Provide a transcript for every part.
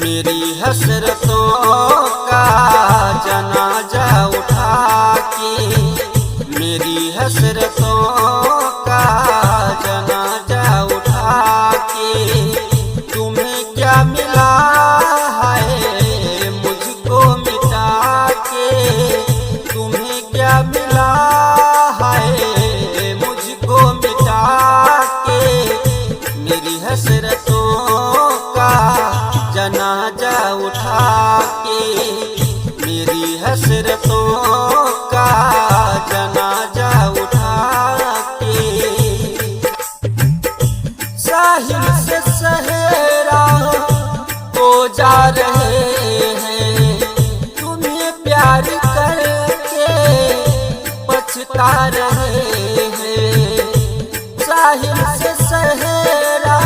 मेरी हसरतों का जनाजा उठा के, मेरी हसरतों का जनाजा उठा के, तुम्हें क्या मिला है मुझको मिटा के, तुम्हें क्या मिला है मुझको मिटा के, मेरी हसरतों का जनाजा उठा के, मेरी हसरतों का जनाजा उठा के। साहिल से सहरा को जा रहे हैं, तुम्हें प्यार करके पछता रहे हैं। साहिल से सहरा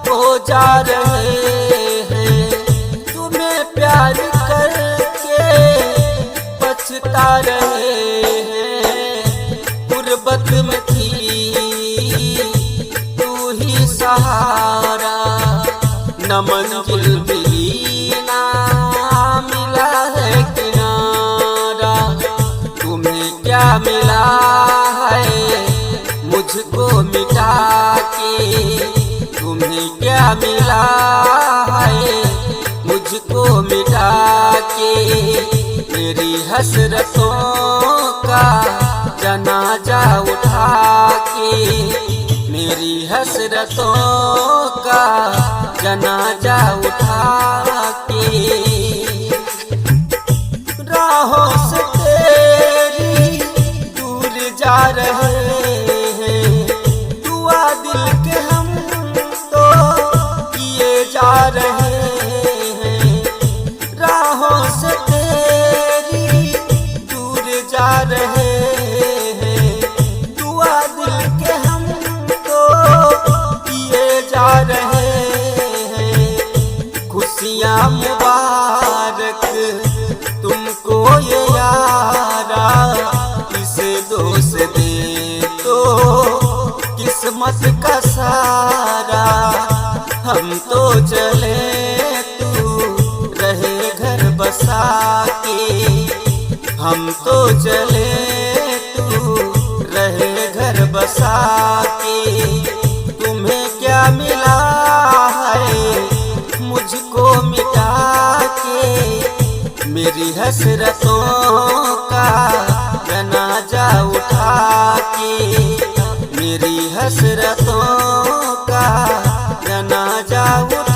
को जा रहे हैं, तुम्हें प्यार करके पछता रहे हैं। गुर्बत में थी तू ही सहारा, न मंजिल मिली ना मिला है किनारा। तुम्हें क्या मिला है मुझको मिटा के, तुम्हें क्या मिला है मुझको मिटा के, मेरी हसरतों का जनाजा उठा के, मेरी हसरतों का जनाजा उठा के। राहों से तेरी दूर जा रहे हैं, दुआ दिल के हम तो किए जा रहे हैं। राहों से तेरी दूर जा रहे हैं, दुआ दिल के हम तो किए जा रहे हैं। खुशियाँ मुबारक तुमको ये यारा, इसे दोस्त दे तो किस्मत का सारा। हम तो चले तू रहे घर बसा के, हम तो चले तू रहे घर बसा के। तुम्हें क्या मिला है मुझको मिटा के, मेरी हसरतों का जनाजा उठा के, मेरी हसरतों का जनाजा उठा